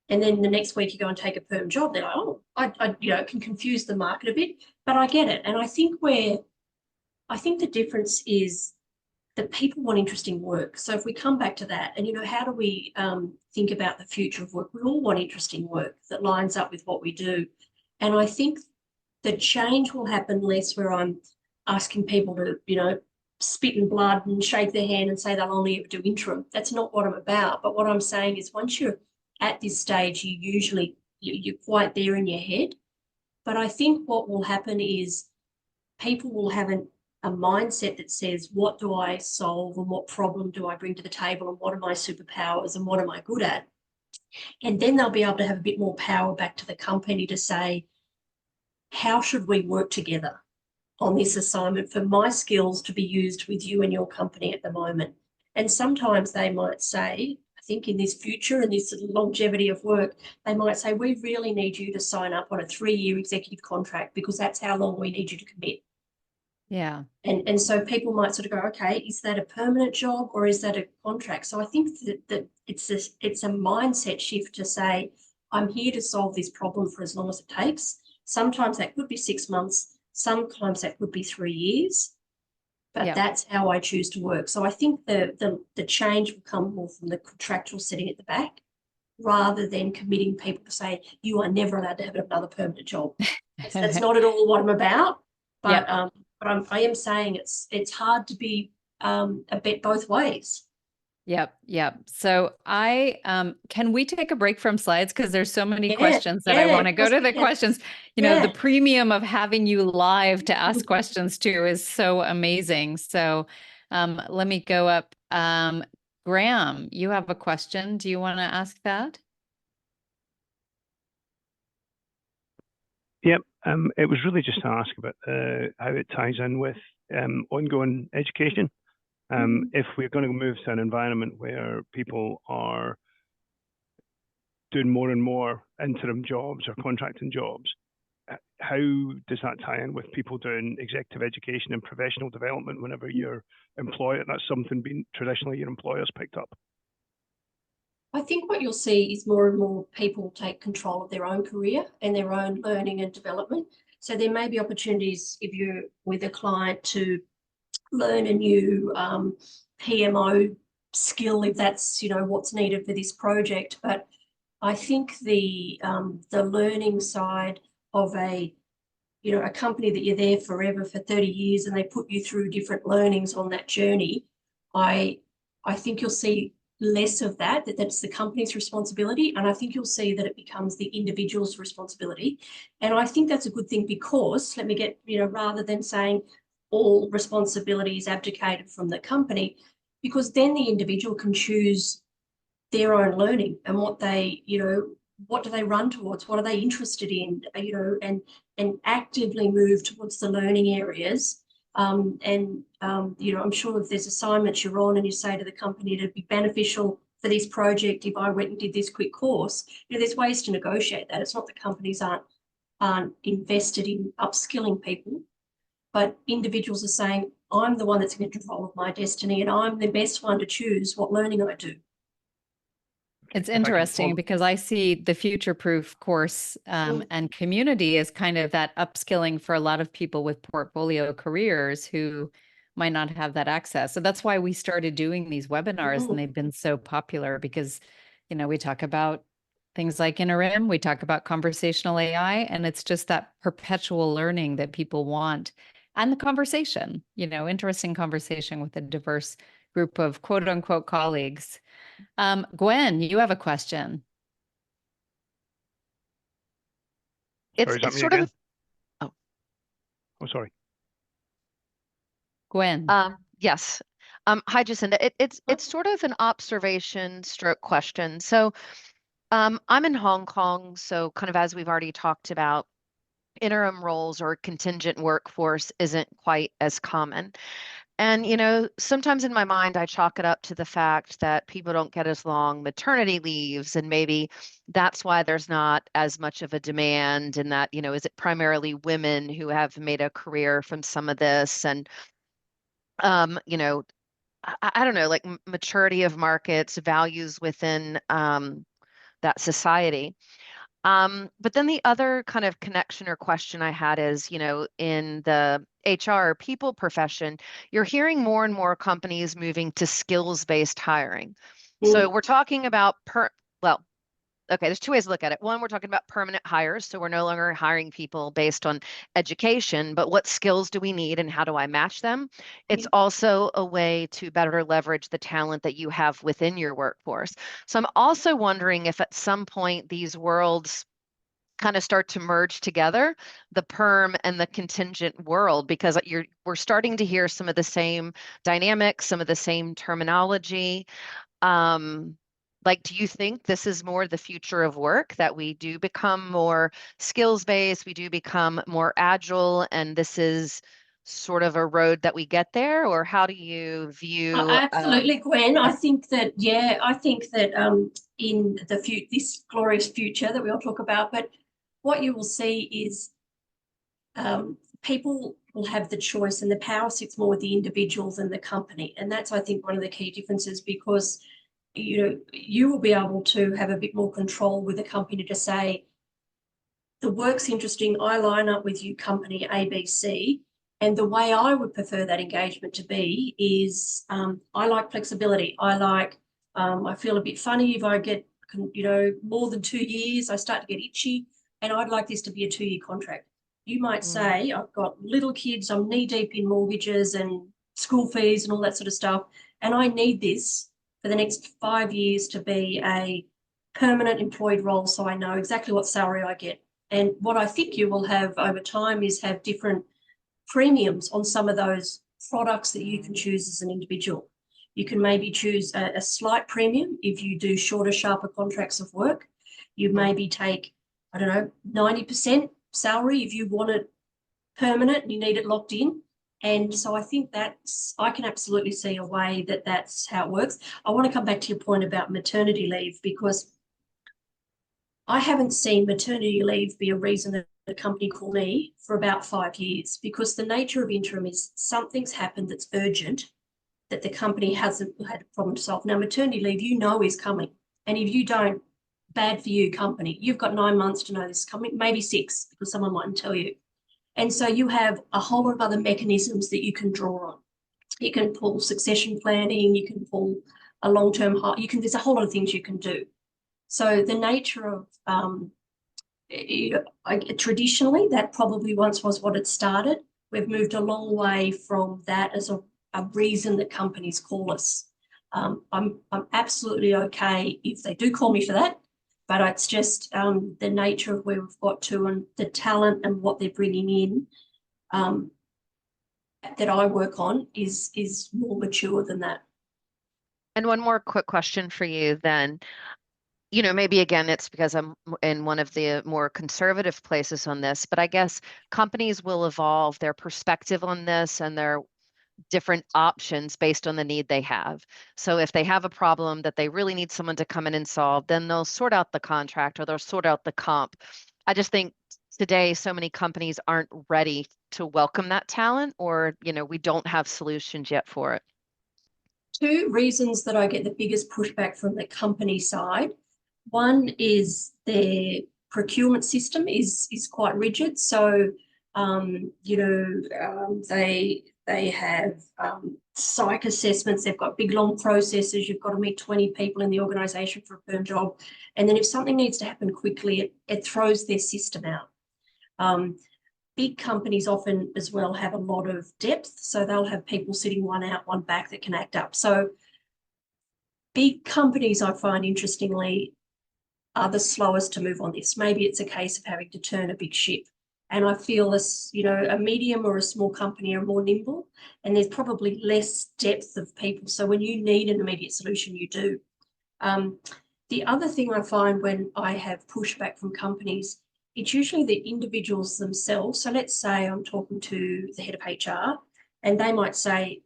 and then the next week you go and take a perm job, they're like, oh, I it can confuse the market a bit, but I get it. And I think the difference is that people want interesting work. So if we come back to that and, how do we think about the future of work? We all want interesting work that lines up with what we do. And I think the change will happen less where I'm asking people to, spit and blood and shake their hand and say they'll only ever do interim. That's not what I'm about. But what I'm saying is once you're at this stage, you're quite there in your head. But I think what will happen is people will have a mindset that says, what do I solve and what problem do I bring to the table and what are my superpowers and what am I good at? And then they'll be able to have a bit more power back to the company to say, how should we work together on this assignment for my skills to be used with you and your company at the moment? And sometimes they might say, I think in this future and this longevity of work, they might say, we really need you to sign up on a 3-year executive contract because that's how long we need you to commit. Yeah. And so people might sort of go, okay, is that a permanent job or is that a contract? So I think that it's a mindset shift to say, I'm here to solve this problem for as long as it takes. Sometimes that could be 6 months. Sometimes that could be 3 years. But that's how I choose to work. So I think the change will come more from the contractual setting at the back rather than committing people to say, you are never allowed to have another permanent job. That's not at all what I'm about. But I am saying it's hard to be a bet both ways. Yep. So can we take a break from slides? Because there's so many questions that I want to go to the questions. The premium of having you live to ask questions too is so amazing. So let me go up. Graham, you have a question. Do you want to ask that? Yep. It was really just to ask about how it ties in with ongoing education. If we're going to move to an environment where people are doing more and more interim jobs or contracting jobs, how does that tie in with people doing executive education and professional development whenever you're employed? That's something traditionally your employers picked up. I think what you'll see is more and more people take control of their own career and their own learning and development. So there may be opportunities if you're with a client to learn a new PMO skill if that's what's needed for this project. But I think the learning side of a company that you're there forever for 30 years and they put you through different learnings on that journey, I think you'll see less of that's the company's responsibility, and I think you'll see that it becomes the individual's responsibility. And I think that's a good thing because rather than saying all responsibility is abdicated from the company, because then the individual can choose their own learning and what do they run towards, what are they interested in, and actively move towards the learning areas. I'm sure if there's assignments you're on and you say to the company it'd be beneficial for this project if I went and did this quick course, there's ways to negotiate that. It's not that companies aren't invested in upskilling people, but individuals are saying, I'm the one that's in control of my destiny and I'm the best one to choose what learning I do. It's interesting because I see the future-proof course and community as kind of that upskilling for a lot of people with portfolio careers who might not have that access. So that's why we started doing these webinars and they've been so popular because, we talk about things like Interim, we talk about conversational AI, and it's just that perpetual learning that people want. And the conversation, interesting conversation with a diverse group of quote unquote colleagues. Gwen, you have a question. It's sort of. Oh, sorry. Gwen. Yes. Hi, Jacinta. It's sort of an observation stroke question. So I'm in Hong Kong, so kind of as we've already talked about, interim roles or contingent workforce isn't quite as common. And, sometimes in my mind, I chalk it up to the fact that people don't get as long maternity leaves, and maybe that's why there's not as much of a demand. And that, is it primarily women who have made a career from some of this? And, I don't know, like maturity of markets, values within that society. But then the other kind of connection or question I had is, in the HR people profession, you're hearing more and more companies moving to skills-based hiring. So we're talking about well, okay, there's two ways to look at it. One, we're talking about permanent hires. So we're no longer hiring people based on education, but what skills do we need and how do I match them? It's also a way to better leverage the talent that you have within your workforce. So I'm also wondering if at some point these worlds kind of start to merge together, the perm and the contingent world, because we're starting to hear some of the same dynamics, some of the same terminology. Do you think this is more the future of work, that we do become more skills-based, we do become more agile, and this is sort of a road that we get there? Or how do you view? Absolutely, Gwen. I think that, in this glorious future that we all talk about, but what you will see is people will have the choice, and the power sits more with the individuals than the company. And that's, I think, one of the key differences, because you will be able to have a bit more control with a company to say, the work's interesting, I line up with you, company ABC, and the way I would prefer that engagement to be is I like flexibility. I feel a bit funny if I get more than 2 years, I start to get itchy, and I'd like this to be a 2-year contract. You might say, I've got little kids, I'm knee deep in mortgages and school fees and all that sort of stuff, and I need this for the next 5 years to be a permanent employed role, so I know exactly what salary I get. And what I think you will have over time is have different premiums on some of those products that you can choose as an individual. You can maybe choose a slight premium if you do shorter, sharper contracts of work. You maybe take, 90% salary if you want it permanent and you need it locked in. And so I think I can absolutely see a way that that's how it works. I want to come back to your point about maternity leave, because I haven't seen maternity leave be a reason that a company call me for about 5 years, because the nature of interim is something's happened that's urgent that the company hasn't had a problem to solve. Now, maternity leave, is coming. And if you don't, bad for you, company. You've got 9 months to know this is coming, maybe 6, because someone mightn't tell you. And so you have a whole lot of other mechanisms that you can draw on. You can pull succession planning, you can pull a long-term hire, there's a whole lot of things you can do. So the nature of traditionally, that probably once was what it started. We've moved a long way from that as a reason that companies call us. I'm absolutely okay if they do call me for that, but it's just the nature of where we've got to and the talent and what they're bringing in that I work on is more mature than that. And one more quick question for you then. Maybe again, it's because I'm in one of the more conservative places on this, but I guess companies will evolve their perspective on this and their different options based on the need they have. So if they have a problem that they really need someone to come in and solve, then they'll sort out the contract or they'll sort out the comp. I just think today so many companies aren't ready to welcome that talent, or, we don't have solutions yet for it. 2 reasons that I get the biggest pushback from the company side. One is their procurement system is quite rigid. So, they have psych assessments. They've got big, long processes. You've got to meet 20 people in the organisation for a perm job. And then if something needs to happen quickly, it throws their system out. Big companies often as well have a lot of depth. So they'll have people sitting one out, one back that can act up. So big companies, I find interestingly, are the slowest to move on this. Maybe it's a case of having to turn a big ship. And I feel this, a medium or a small company are more nimble, and there's probably less depth of people. So when you need an immediate solution, you do. The other thing I find when I have pushback from companies, it's usually the individuals themselves. So let's say I'm talking to the head of HR, and they might say,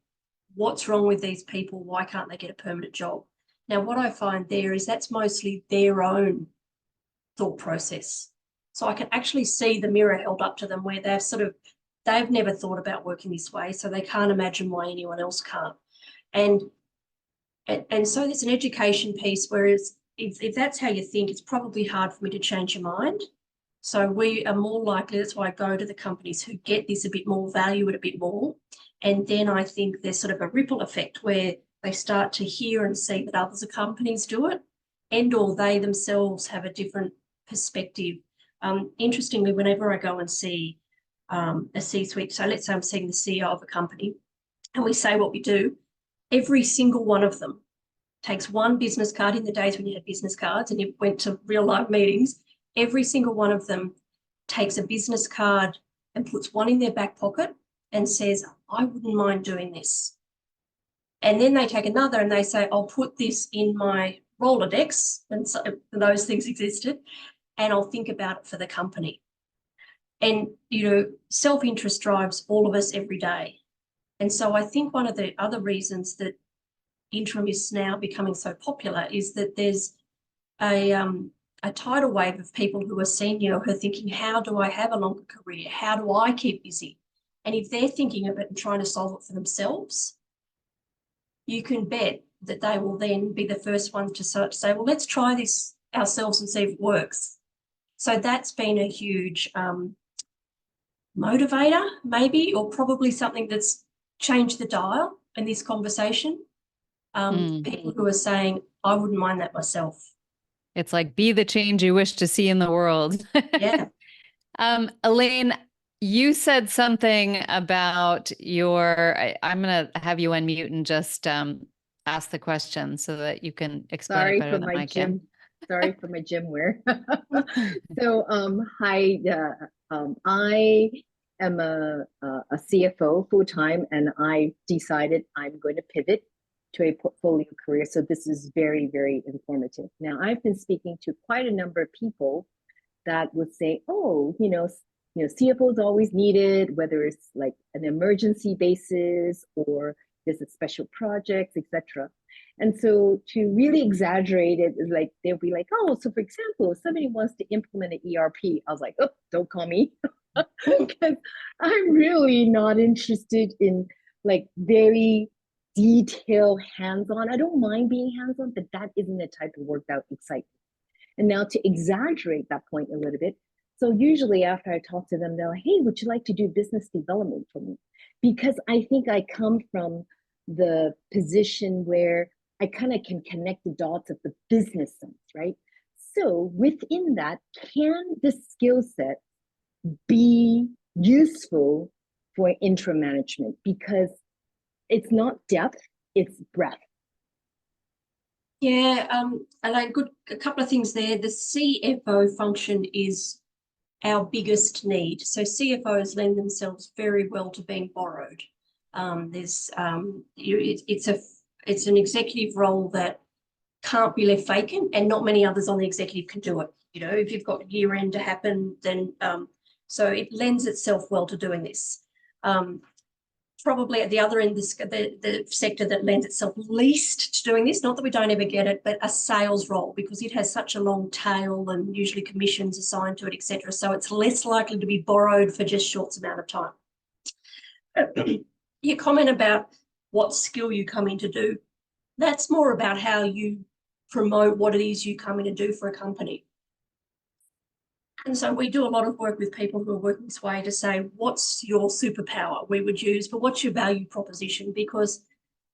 what's wrong with these people? Why can't they get a permanent job? Now, what I find there is that's mostly their own thought process. So I can actually see the mirror held up to them where they've never thought about working this way, so they can't imagine why anyone else can't. And so there's an education piece, whereas if that's how you think, it's probably hard for me to change your mind. So we are more likely, that's why I go to the companies who get this a bit more, value it a bit more. And then I think there's sort of a ripple effect where they start to hear and see that other companies do it, and or they themselves have a different perspective. Interestingly, whenever I go and see a C-suite, so let's say I'm seeing the CEO of a company and we say what we do, every single one of them takes one business card. In the days when you had business cards and you went to real life meetings, every single one of them takes a business card and puts one in their back pocket and says, I wouldn't mind doing this. And then they take another and they say, I'll put this in my Rolodex, and so those things existed, and I'll think about it for the company. And, self-interest drives all of us every day. And so I think one of the other reasons that interim is now becoming so popular is that there's a tidal wave of people who are senior who are thinking, how do I have a longer career? How do I keep busy? And if they're thinking of it and trying to solve it for themselves, you can bet that they will then be the first ones to start to say, well, let's try this ourselves and see if it works. So that's been a huge motivator, maybe, or probably something that's changed the dial in this conversation. People who are saying, I wouldn't mind that myself. It's like, be the change you wish to see in the world. Yeah. Elaine, you said something about I'm going to have you unmute and just ask the question so that you can explain it better than I can. Sorry for my gym wear. So, hi, I am a CFO full-time, and I decided I'm going to pivot to a portfolio career. So this is very, very informative. Now, I've been speaking to quite a number of people that would say, oh, CFO is always needed, whether it's like an emergency basis or there's a special projects, etc. And so to really exaggerate it is like, they'll be like, oh, so for example, if somebody wants to implement an ERP, I was like, oh, don't call me. Because I'm really not interested in like very detailed hands-on. I don't mind being hands-on, but that isn't the type of work that excites me. And now to exaggerate that point a little bit, so usually after I talk to them, they're like, hey, would you like to do business development for me? Because I think I come from the position where I kind of can connect the dots of the business sense, right? So within that, can the skill set be useful for interim management? Because it's not depth, it's breadth. Yeah, Elaine, a couple of things there. The CFO function is our biggest need. So CFOs lend themselves very well to being borrowed. It's an executive role that can't be left vacant, and not many others on the executive can do it. If you've got year end to happen, then so it lends itself well to doing this. Probably at the other end, the sector that lends itself least to doing this, not that we don't ever get it, but a sales role, because it has such a long tail and usually commissions assigned to it, etc. So it's less likely to be borrowed for just short amount of time. Your comment about what skill you come in to do, that's more about how you promote what it is you come in to do for a company. And so we do a lot of work with people who are working this way to say, what's your superpower we would use, but what's your value proposition? Because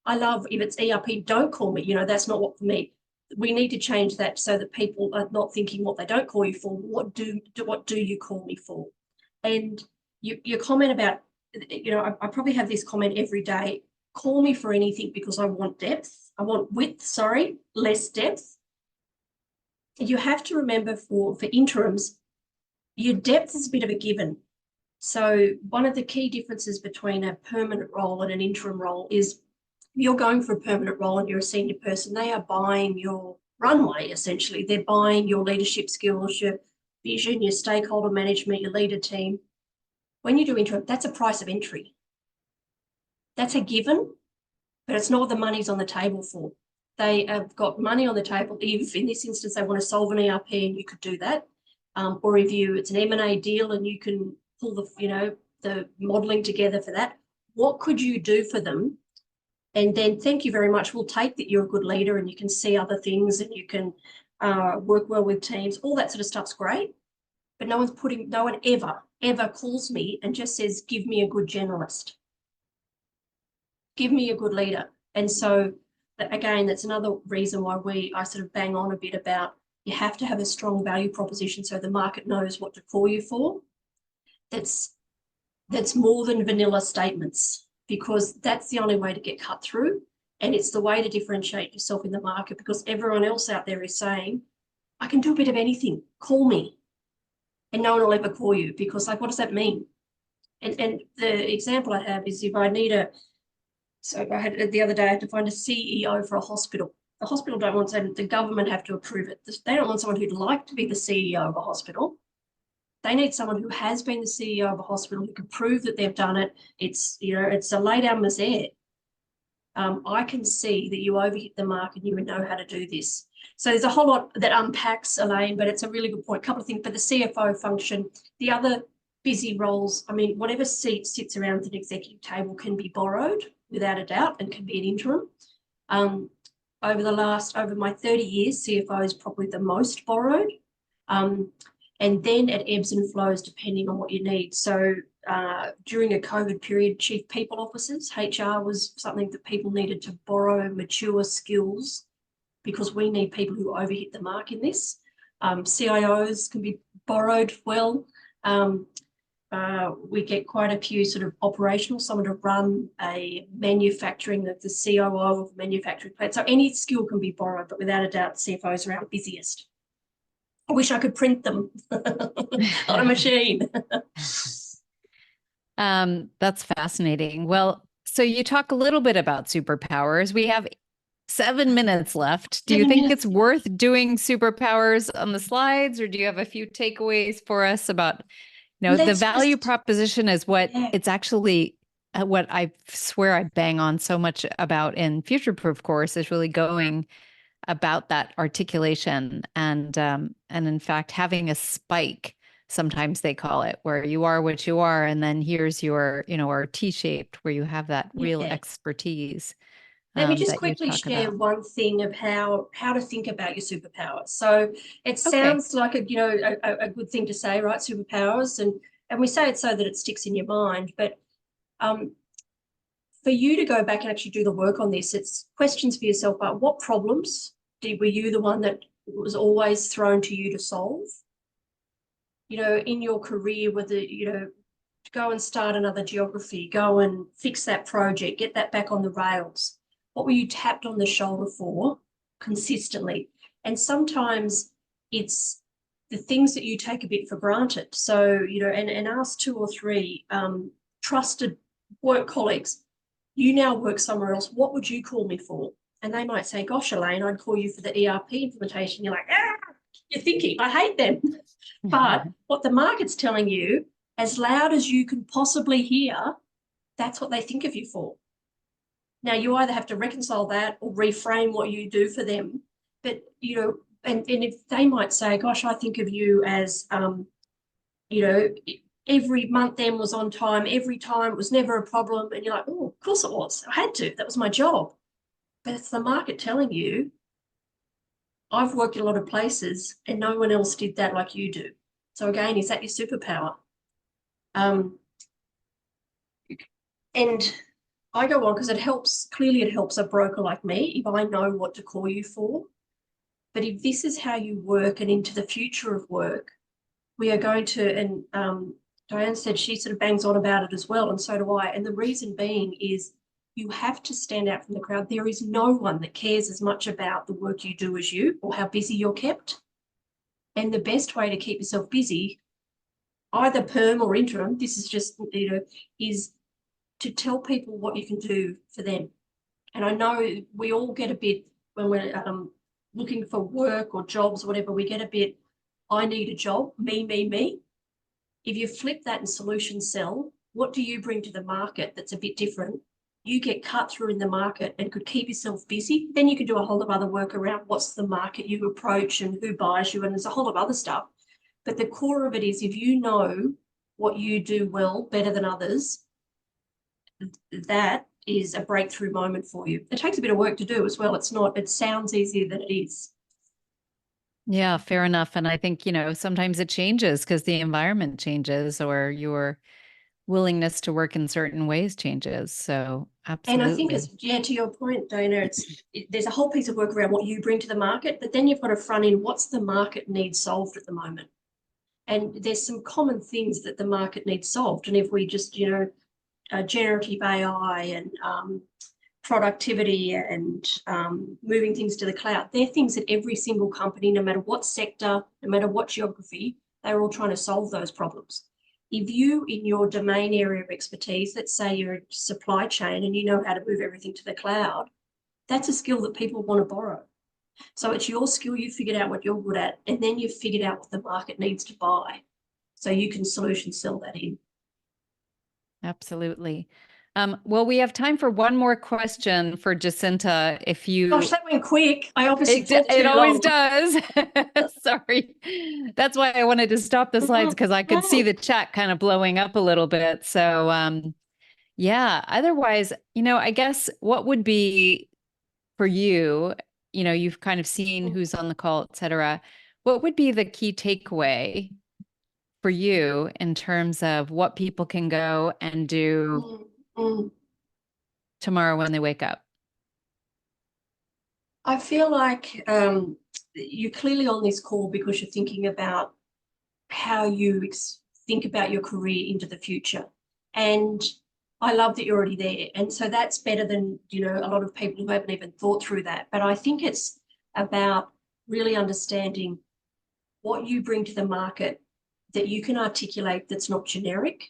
I love, if it's ERP, don't call me, that's not what for me. We need to change that so that people are not thinking what they don't call you for. What do you call me for? And your comment about, I probably have this comment every day, call me for anything because I want depth. I want less depth. You have to remember for interims, your depth is a bit of a given. So one of the key differences between a permanent role and an interim role is if you're going for a permanent role and you're a senior person, they are buying your runway, essentially. They're buying your leadership skills, your vision, your stakeholder management, your leader team. When you do interim, that's a price of entry. That's a given. but it's not what the money's on the table for. They have got money on the table if, in this instance, they want to solve an ERP and you could do that. Or if it's an M&A deal and you can pull the modelling together for that, what could you do for them? And then thank you very much. We'll take that you're a good leader and you can see other things and you can work well with teams. All that sort of stuff's great. But no one ever calls me and just says, give me a good generalist. Give me a good leader. And so again, that's another reason why I sort of bang on a bit about you have to have a strong value proposition so the market knows what to call you for. That's more than vanilla statements, because that's the only way to get cut through. And it's the way to differentiate yourself in the market, because everyone else out there is saying, I can do a bit of anything, call me. And no one will ever call you, because like, what does that mean? And the example I have is if I need so I had the other day, I had to find a CEO for a hospital. The hospital don't want to, the government have to approve it. They don't want someone who'd like to be the CEO of a hospital. They need someone who has been the CEO of a hospital, who can prove that they've done it. It's a lay down misère. I can see that you overhit the mark and you would know how to do this. So there's a whole lot that unpacks, Elaine, but it's a really good point. A couple of things, but the CFO function, the other busy roles, I mean, whatever seat sits around an executive table can be borrowed without a doubt and can be an interim. Over my 30 years, CFO is probably the most borrowed. And then it ebbs and flows depending on what you need. So during a COVID period, chief people officers, HR was something that people needed to borrow mature skills, because we need people who overhit the mark in this. CIOs can be borrowed well. We get quite a few sort of operational, someone to run a manufacturing, the COO of a manufacturing plant. So any skill can be borrowed, but without a doubt, CFOs are our busiest. I wish I could print them on a machine. That's fascinating. Well, so you talk a little bit about superpowers. We have 7 minutes left. Do you think it's worth doing superpowers on the slides, or do you have a few takeaways for us about, the value proposition is what it's actually, what I swear I bang on so much about in Future Proof course is really going about that articulation and in fact having a spike, sometimes they call it, where you are what you are, and then here's your or T-shaped, where you have that real expertise. Let me just quickly share one thing of how to think about your superpowers. So it sounds like a good thing to say, right? Superpowers, and we say it so that it sticks in your mind, but for you to go back and actually do the work on this, it's questions for yourself about what problems were you the one that was always thrown to you to solve? In your career, whether, go and start another geography, go and fix that project, get that back on the rails. What were you tapped on the shoulder for consistently? And sometimes it's the things that you take a bit for granted. So, and ask 2 or 3 trusted work colleagues, you now work somewhere else, what would you call me for? And they might say, gosh, Elaine, I'd call you for the ERP implementation. You're like, you're thinking, I hate them. But what the market's telling you, as loud as you can possibly hear, that's what they think of you for. Now, you either have to reconcile that or reframe what you do for them. But, and if they might say, gosh, I think of you as, every month then was on time, every time, it was never a problem. And you're like, oh, of course it was. I had to. That was my job. But it's the market telling you, I've worked in a lot of places and no one else did that like you do. So again, is that your superpower? And I go on because clearly it helps a broker like me if I know what to call you for. But if this is how you work and into the future of work, we are going to, and Diane said she sort of bangs on about it as well, and so do I. And the reason being is you have to stand out from the crowd. There is no one that cares as much about the work you do as you, or how busy you're kept. And the best way to keep yourself busy, either perm or interim, this is just, is to tell people what you can do for them. And I know we all get a bit, when we're looking for work or jobs or whatever, we get a bit, I need a job, me, me, me. If you flip that and solution sell, what do you bring to the market that's a bit different? you get cut through in the market and could keep yourself busy. Then you can do a whole lot of other work around what's the market you approach and who buys you, and there's a whole lot of other stuff. But the core of it is, if you know what you do well, better than others, that is a breakthrough moment for you. It takes a bit of work to do as well. It's not, it sounds easier than it is. Yeah, fair enough. And I think, sometimes it changes because the environment changes or your willingness to work in certain ways changes. So absolutely. And I think to your point, Dana, there's a whole piece of work around what you bring to the market, but then you've got to front in what's the market needs solved at the moment. And there's some common things that the market needs solved. And if we just, generative AI and productivity and moving things to the cloud, they're things that every single company, no matter what sector, no matter what geography, they're all trying to solve those problems. If you, in your domain area of expertise, let's say you're a supply chain and you know how to move everything to the cloud, that's a skill that people want to borrow. So it's your skill, you figured out what you're good at, and then you've figured out what the market needs to buy. So you can solution sell that in. Absolutely. Well, we have time for one more question for Jacinta. If you, gosh, that went quick. I obviously it always does. Sorry, that's why I wanted to stop the slides because I could see the chat kind of blowing up a little bit. So, yeah. Otherwise, I guess what would be for you? You've kind of seen who's on the call, et cetera. What would be the key takeaway for you in terms of what people can go and do tomorrow when they wake up? I feel like you're clearly on this call because you're thinking about how you think about your career into the future. And I love that you're already there. And so that's better than, a lot of people who haven't even thought through that. But I think it's about really understanding what you bring to the market that you can articulate that's not generic.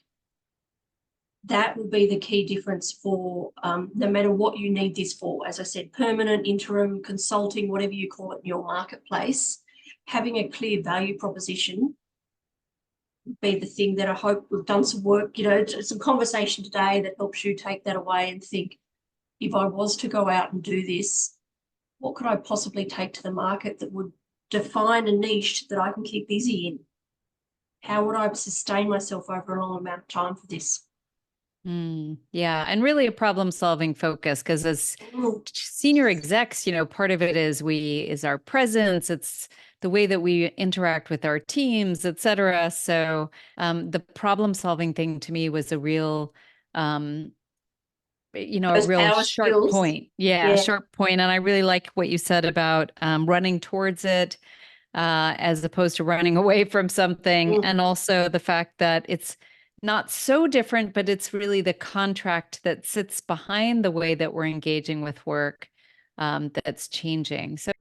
That will be the key difference for no matter what you need this for. As I said, permanent, interim, consulting, whatever you call it in your marketplace, having a clear value proposition would be the thing that I hope we've done some work, some conversation today that helps you take that away and think, if I was to go out and do this, what could I possibly take to the market that would define a niche that I can keep busy in? How would I sustain myself over a long amount of time for this? Yeah. And really a problem solving focus, because as senior execs, part of it is our presence. It's the way that we interact with our teams, et cetera. So the problem solving thing to me was a real, a real sharp skills. Point. Yeah, sharp point. And I really like what you said about running towards it as opposed to running away from something. And also the fact that it's not so different, but it's really the contract that sits behind the way that we're engaging with work that's changing. So